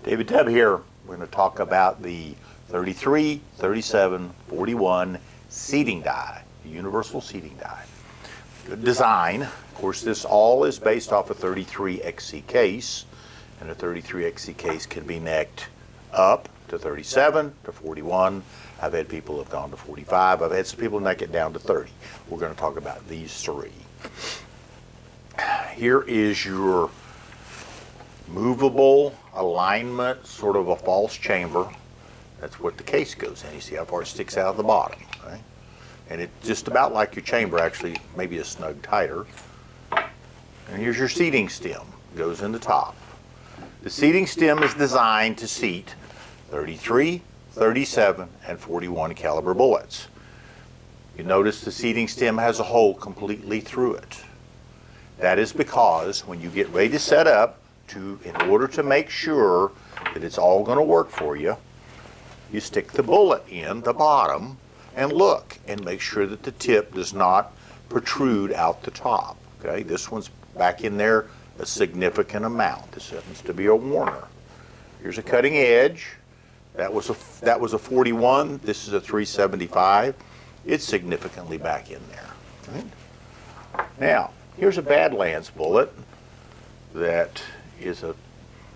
David Tubb here. We're going to talk about the 33, 37, 41 seating die, the universal seating die. Good design. Of course, this all is based off a 33XC case, and a 33XC case can be necked up to 37 to 41. I've had people have gone to 45. I've had some people neck it down to 30. We're going to talk about these three. Here is your movable alignment, sort of a false chamber. That's what the case goes in. You see how far it sticks out of the bottom, right? And it's just about like your chamber, actually, maybe a snug tighter. And here's your seating stem, goes in the top. The seating stem is designed to seat 33, 37, and 41 caliber bullets. You notice the seating stem has a hole completely through it. That is because when you get ready to set up, in order to make sure that it's all going to work for you, you stick the bullet in the bottom and look and make sure that the tip does not protrude out the top. Okay, this one's back in there a significant amount. This happens to be a Warner. Here's a cutting edge. That was a 41. This is a 375. It's significantly back in there. Right? Now, here's a Badlands bullet that is a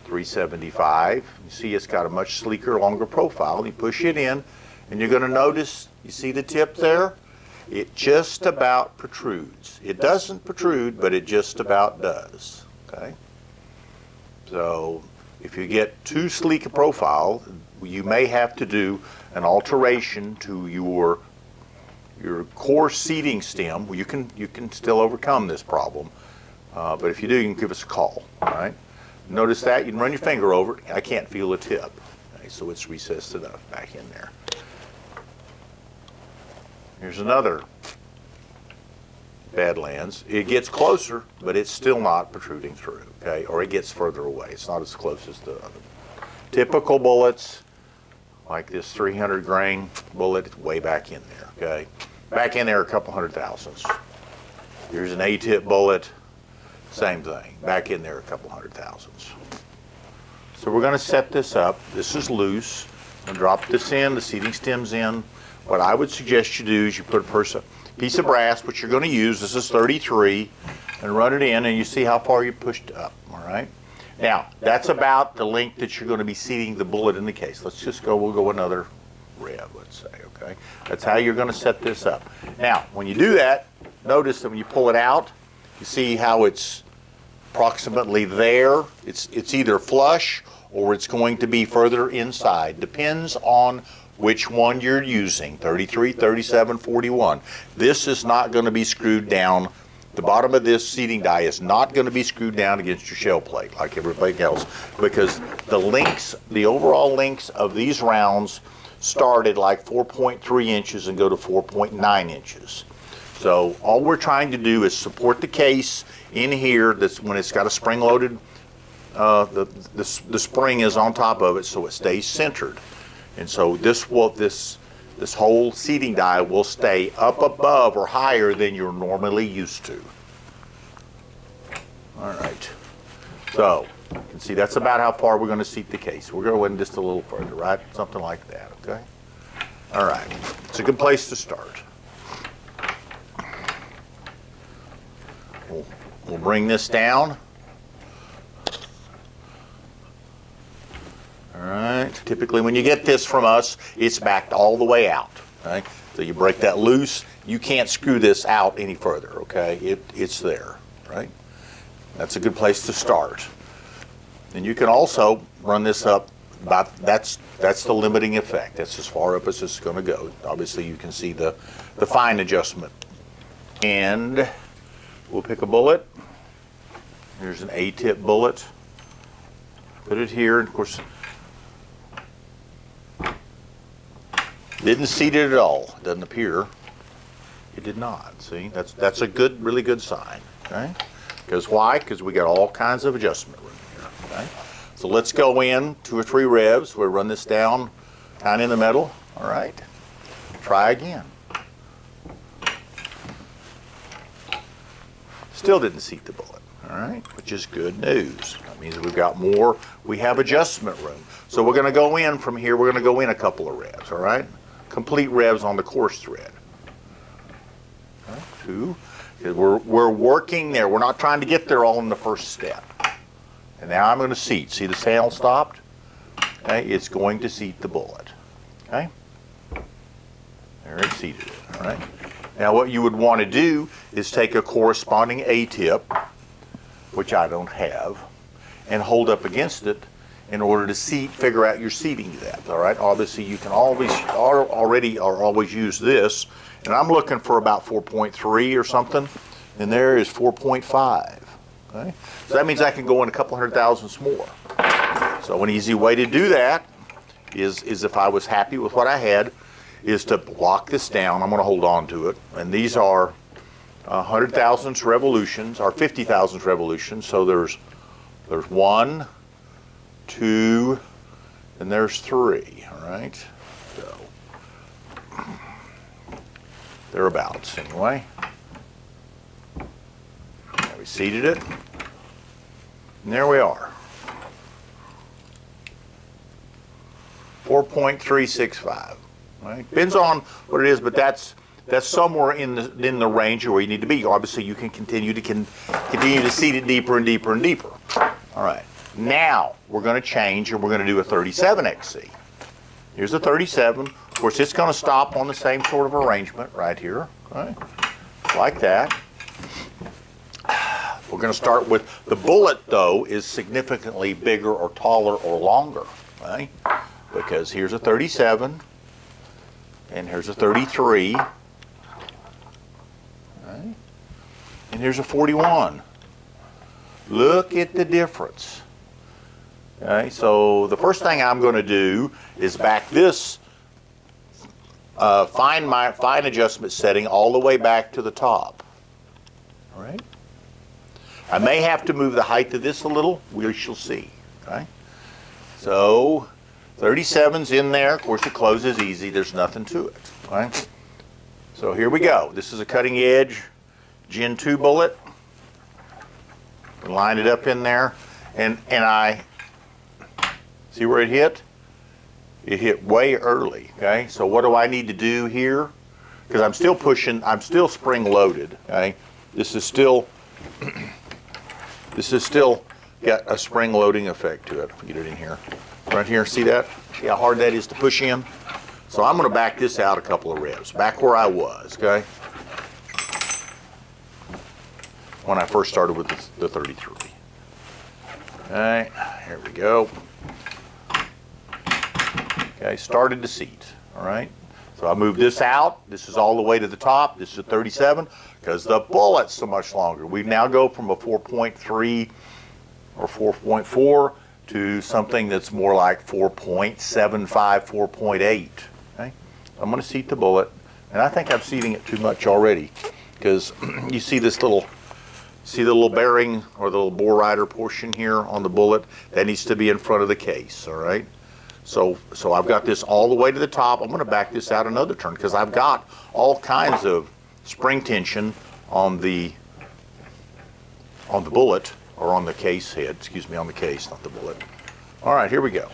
375. You see it's got a much sleeker, longer profile. You push it in, and you're going to notice, you see the tip there? It just about protrudes. It doesn't protrude, but it just about does. Okay? So if you get too sleek a profile, you may have to do an alteration to your core seating stem. You can still overcome this problem, but if you do, you can give us a call. All right? Notice that you can run your finger over it. I can't feel the tip, okay, so it's recessed enough back in there. Here's another Badlands. It gets closer, but it's still not protruding through, okay? Or it gets further away. It's not as close as the other. Typical bullets, like this 300 grain bullet, it's way back in there, okay? Back in there a couple hundred thousandths. Here's an A-tip bullet, same thing. Back in there a couple hundred thousandths. So we're going to set this up. This is loose. I'm going to drop this in, the seating stem's in. What I would suggest you do is you put a piece of brass, which you're going to use, this is 33, and run it in, and you see how far you pushed up, all right? Now, that's about the length that you're going to be seating the bullet in the case. We'll go another rev, let's say, okay? That's how you're going to set this up. Now, when you do that, notice that when you pull it out, you see how it's approximately there. It's either flush or it's going to be further inside. Depends on which one you're using, 33, 37, 41. This is not going to be screwed down. The bottom of this seating die is not going to be screwed down against your shell plate like everything else, because the overall lengths of these rounds start at like 4.3 inches and go to 4.9 inches. So all we're trying to do is support the case in here. That's when it's got a spring-loaded, the spring is on top of it, so it stays centered. And so this whole seating die will stay up above or higher than you're normally used to. All right. So you can see that's about how far we're going to seat the case. We're going to go in just a little further, right? Something like that. Okay. All right. It's a good place to start. We'll bring this down. All right. Typically when you get this from us, it's backed all the way out. Okay? So you break that loose. You can't screw this out any further, okay? It's there, right? That's a good place to start. And you can also run this up, that's the limiting effect. That's as far up as it's going to go. Obviously you can see the fine adjustment. And we'll pick a bullet. Here's an A-tip bullet. Put it here, and of course, didn't seat it at all. It doesn't appear. It did not. See, that's a good, really good sign. Okay, because why? Because we got all kinds of adjustment room here. Okay, so let's go in 2 or 3 revs. We'll run this down, kind of in the middle. All right. Try again. Still didn't seat the bullet. all right, which is good news. That means we've got more, we have adjustment room. So we're going to go in from here, we're going to go in a couple of revs, all right? Complete revs on the coarse thread. All right, 2, because we're working there. We're not trying to get there all in the first step. And now I'm going to seat. See the sail stopped? Okay, it's going to seat the bullet. Okay? There it seated it, all right? Now what you would want to do is take a corresponding A-tip, which I don't have, and hold up against it in order to figure out your seating depth, all right? Obviously you can always always use this, and I'm looking for about 4.3 or something, and there is 4.5, okay? So that means I can go in a couple hundred thousandths more. So an easy way to do that is if I was happy with what I had, is to lock this down. I'm going to hold on to it, and these are 100 thousandths revolutions, or 50 thousandths revolutions. So there's 1, 2, and there's 3. All right, so thereabouts anyway. Now we seated it, and there we are. 4.365. Right? Depends on what it is, but that's somewhere in the range where you need to be. Obviously, you can continue to seat it deeper and deeper and deeper. All right. Now we're going to change, and we're going to do a 37XC. Here's a 37. Of course, it's going to stop on the same sort of arrangement right here, right? Like that. We're going to start with the bullet, though, is significantly bigger or taller or longer, right? Because here's a 37. And here's a 33, right? And here's a 41. Look at the difference. Okay, so the first thing I'm going to do is back this fine adjustment setting all the way back to the top. All right. I may have to move the height of this a little. We shall see. Okay. So 37's in there. Of course, it closes easy. There's nothing to it. Right? So here we go. This is a cutting edge Gen 2 bullet. Line it up in there, and I see where it hit. It hit way early. Okay. So what do I need to do here? Because I'm still pushing. I'm still spring loaded. Okay. This is still got a spring loading effect to it. If we get it in here. Right here, see that? See how hard that is to push in? So I'm going to back this out a couple of revs, back where I was, okay? When I first started with the 33. Okay, here we go. Okay, started to seat, all right? So I moved this out. This is all the way to the top. This is a 37 because the bullet's so much longer. We now go from a 4.3 or 4.4 to something that's more like 4.75, 4.8. Okay? I'm going to seat the bullet, and I think I'm seating it too much already because you see this little bearing or the little bore rider portion here on the bullet that needs to be in front of the case. All right. So I've got this all the way to the top. I'm going to back this out another turn because I've got all kinds of spring tension on the bullet. Or on the case head, excuse me, on the case, not the bullet. All right, here we go.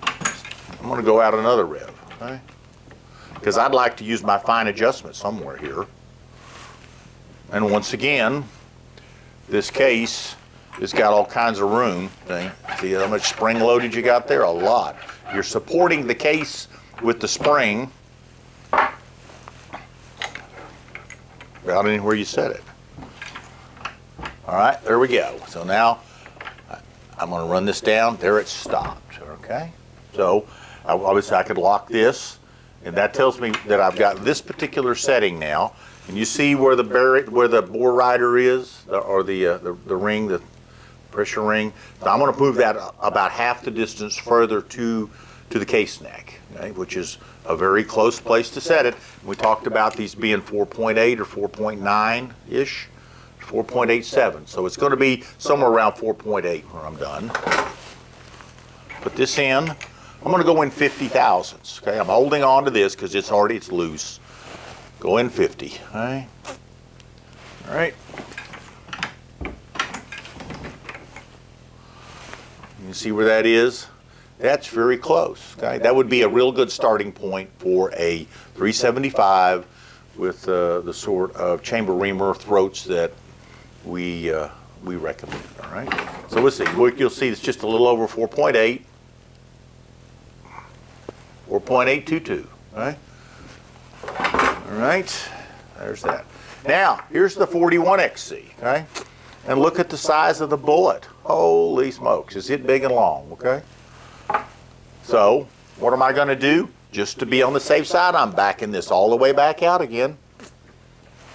I'm going to go out another rev, okay? Because I'd like to use my fine adjustment somewhere here. And once again, this case has got all kinds of room. Okay? See how much spring loaded you got there? A lot. You're supporting the case with the spring about anywhere you set it. All right, there we go. So now I'm going to run this down. There it stopped, okay? So obviously I could lock this, and that tells me that I've got this particular setting now. And you see where the bore rider is, or the ring, the pressure ring. So I'm going to move that about half the distance further to the case neck, okay, which is a very close place to set it. We talked about these being 4.8 or 4.9-ish. 4.87, so it's going to be somewhere around 4.8 when I'm done. Put this in. I'm going to go in 50 thousandths. Okay, I'm holding on to this because it's loose. Go in 50. Okay. All right. You can see where that is. That's very close. Okay, that would be a real good starting point for a 375 with the sort of chamber reamer throats that we recommend. All right. So let's see. What you'll see is just a little over 4.8, 4.822. All right. All right. There's that. Now here's the 41XC. Okay. And look at the size of the bullet. Holy smokes! Is it big and long? Okay. So what am I going to do? Just to be on the safe side, I'm backing this all the way back out again.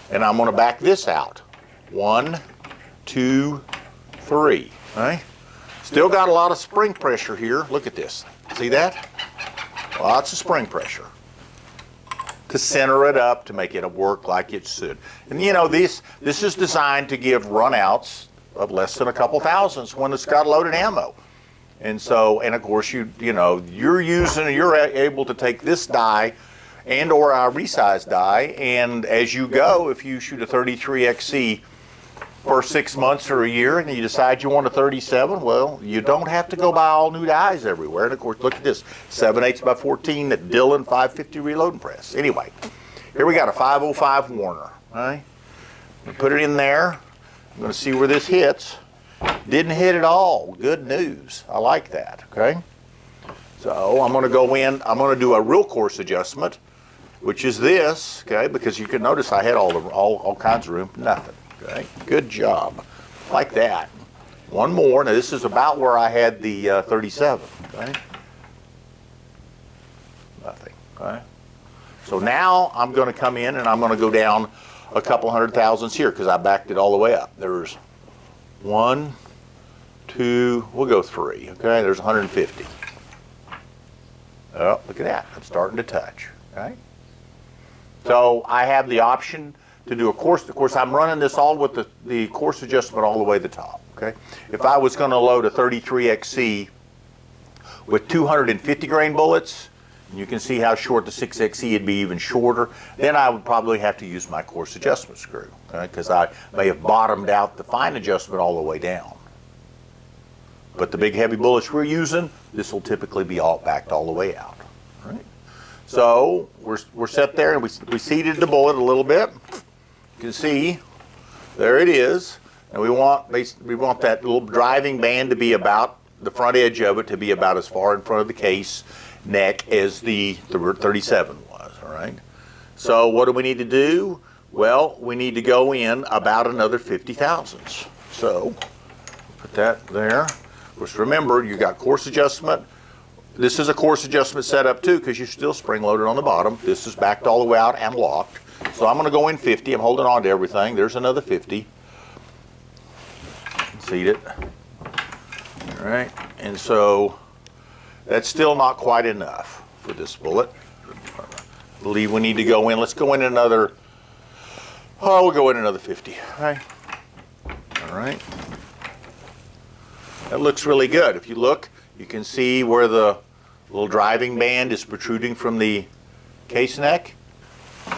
And I'm going to back this out. 1, 2, 3. Right? Still got a lot of spring pressure here. Look at this. See that? Lots of spring pressure to center it up to make it work like it should. And you know, this is designed to give runouts of less than a couple thousandths when it's got loaded ammo. And so, and of course, you're able to take this die and or our resized die, and as you go, if you shoot a 33XC for 6 months or a year and you decide you want a 37, well, you don't have to go buy all new dies everywhere. And of course, look at this, 7/8 by 14 at Dillon 550 reloading press. Anyway, here we got a 505 Warner. All right, put it in there. I'm going to see where this hits. Didn't hit at all. Good news. I like that. Okay. So I'm going to go in. I'm going to do a real course adjustment, which is this. Okay, because you can notice I had all kinds of room. Nothing. Okay. Good job. Like that. One more. Now this is about where I had the 37. Okay. Nothing. Okay. So now I'm going to come in and I'm going to go down a couple hundred thousandths here because I backed it all the way up. There's 1, 2, we'll go 3. Okay, there's 150. Oh, look at that. I'm starting to touch. Okay. So I have the option to do a course. Of course, I'm running this all with the course adjustment all the way to the top. Okay. If I was going to load a 33XC with 250 grain bullets, you can see how short the 6XE would be even shorter. Then I would probably have to use my course adjustment screw, because I may have bottomed out the fine adjustment all the way down. But the big heavy bullets we're using, this will typically be all backed all the way out. Right? So we're set there, and we seated the bullet a little bit. You can see there it is, and we want that little driving band to be about the front edge of it to be about as far in front of the case neck as the 37 was. All right. So what do we need to do? Well, we need to go in about another 50 thousandths. So put that there. Of course, remember you got course adjustment. This is a course adjustment setup too, because you're still spring loaded on the bottom. This is backed all the way out and locked. So I'm going to go in 50. I'm holding on to everything. There's another 50. Seat it. All right. And so that's still not quite enough for this bullet. I believe we need to go in. Let's go in another, we'll go in another 50. All right. All right. That looks really good. If you look, you can see where the little driving band is protruding from the case neck.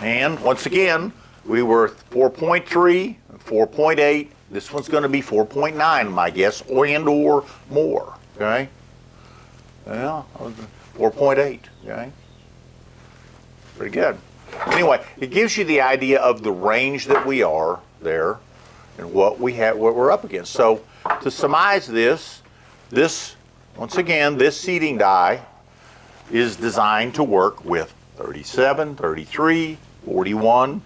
And once again, we were 4.3, 4.8. This one's going to be 4.9, my guess, or more. Okay. Well, 4.8, okay? Pretty good. Anyway, it gives you the idea of the range that we are there and what we're up against. So to surmise this, once again, this seating die is designed to work with 37, 33, 41.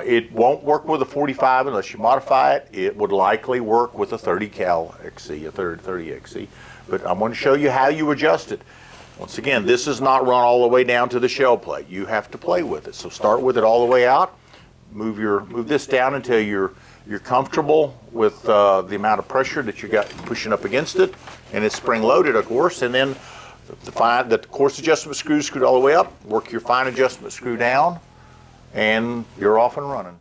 It won't work with a 45 unless you modify it. It would likely work with a 30 cal XC, a 30 XC. But I'm going to show you how you adjust it. Once again, this is not run all the way down to the shell plate. You have to play with it. So start with it all the way out. Move this down until you're comfortable with the amount of pressure that you got pushing up against it, and it's spring loaded, of course. And then the course adjustment screw screwed all the way up. Work your fine adjustment screw down, and you're off and running.